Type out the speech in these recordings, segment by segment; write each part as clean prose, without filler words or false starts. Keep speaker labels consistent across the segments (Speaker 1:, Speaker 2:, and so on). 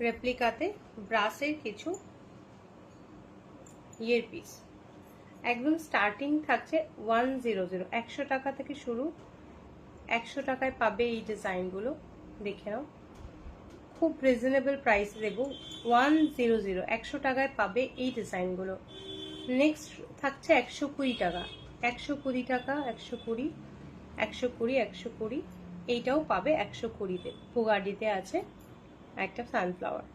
Speaker 1: রেপ্লিকাতে ব্রাসের কিছু ইয়ার পিস, একদম স্টার্টিং থাকছে 100, 100 টাকা থেকে শুরু। 100 টাকায় পাবে এই ডিজাইনগুলো, দেখে নাও, খুব রিজনেবল প্রাইসে দেবো। 100, 100 টাকায় পাবে এই ডিজাইনগুলো। নেক্সট থাকছে 120 টাকা, 120 টাকা, 120, 120, 120, এইটাও পাবে 120-তে। ভোগাডিতে আছে একটা সানফ্লাওয়ার,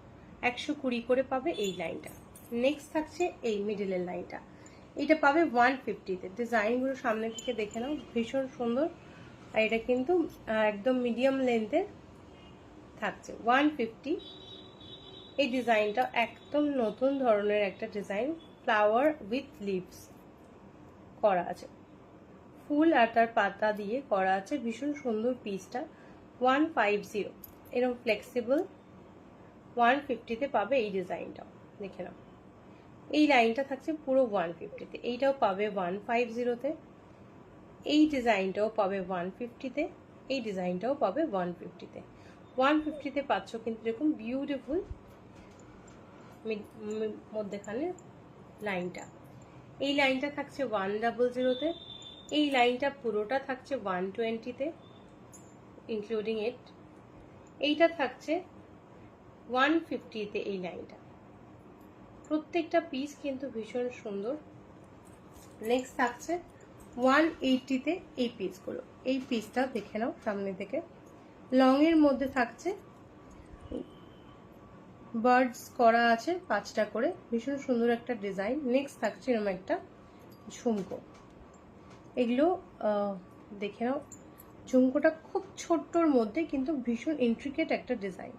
Speaker 1: 120 করে পাবে এই লাইনটা। নেক্সট থাকছে এই মিডলের লাইনটা, এটা পাবে 150-তে। ডিজাইনগুলো সামনে থেকে দেখে নাও, ভীষণ সুন্দর। আর এটা কিন্তু একদম মিডিয়াম লেন্থের থাকছে 150। এই ডিজাইনটা একদম নতুন ধরনের একটা ডিজাইন, ফ্লাওয়ার উইথ লিভস করা আছে, ফুল আর তার পাতা দিয়ে করা আছে, ভীষণ সুন্দর পিসটা। 150 এরকম ফ্লেক্সিবল, 150-তে পাবে এই ডিজাইনটাও, দেখে নাও। এই লাইনটা থাকছে পুরো 150-তে, এইটাও পাবে 150-তে, এই ডিজাইনটাও পাবে 150-তে, এই ডিজাইনটাও পাবে 150-তে। 150-তে পাচ্ছ কিন্তু এরকম বিউটিফুল মধ্যেখানে লাইনটা। এই লাইনটা থাকছে 100-তে, এই লাইনটা পুরোটা থাকছে 120-তে ইনক্লুডিং ইট। এইটা থাকছে 150-তে এই লাইনটা। প্রত্যেকটা পিস কিন্তু ভীষণ সুন্দর। নেক্সট থাকছে 180-তে এই পিসগুলো। এই পিসটা দেখে নাও সামনে থেকে, লং এর মধ্যে থাকছে বার্ডস করা আছে 5টা করে, ভীষণ সুন্দর একটা ডিজাইন। নেক্সট থাকছে এরকম একটা ঝুমকো, এগুলো দেখে নাও। ঝুমকোটা খুব ছোট্টর মধ্যে কিন্তু ভীষণ ইন্ট্রিকেট একটা ডিজাইন,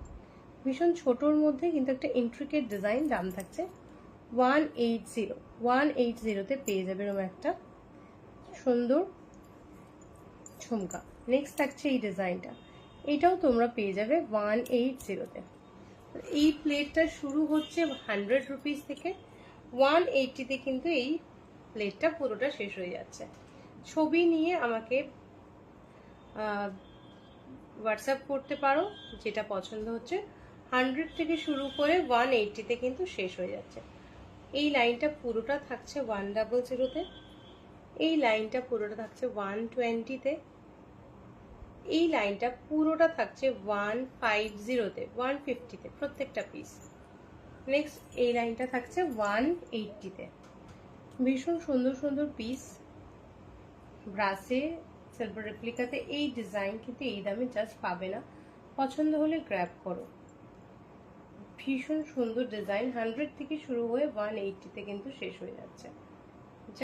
Speaker 1: ভীষণ ছোটর মধ্যে কিন্তু একটা ইন্ট্রিকেট ডিজাইন। দাম থাকছে 180, 180-তে পেয়ে যাবে এরকম একটা সুন্দর ঝুমকা। নেক্সট থাকছে এই ডিজাইনটা, এটাও তোমরা পেয়ে যাবে 180-তে। এই প্লেটটা শুরু হচ্ছে 100 রুপিস থেকে, 180-তে কিন্তু এই প্লেটটা পুরোটা শেষ হয়ে যাচ্ছে। ছবি নিয়ে আমাকে হোয়াটসঅ্যাপ করতে পারো, যেটা পছন্দ হচ্ছে। 100 থেকে শুরু করে 180-তে কিন্তু শেষ হয়ে যাচ্ছে। এই লাইনটা পুরোটা থাকছে 100-তে, এই লাইনটা পুরোটা থাকছে 120-তে, এই লাইনটা পুরোটা থাকছে 150-তে, 150-তে প্রত্যেকটা পিস। নেক্সট এই লাইনটা থাকছে 180-তে। ভীষণ সুন্দর সুন্দর পিস, ব্রাসে সিলভার রেপ্লিকাতে এই ডিজাইন কিন্তু এই দামে জাস্ট পাবে না। পছন্দ হলে গ্র্যাব করো, ভীষণ সুন্দর ডিজাইন। 100 থেকে শুরু হয়ে 180-তে কিন্তু শেষ হয়ে যাচ্ছে।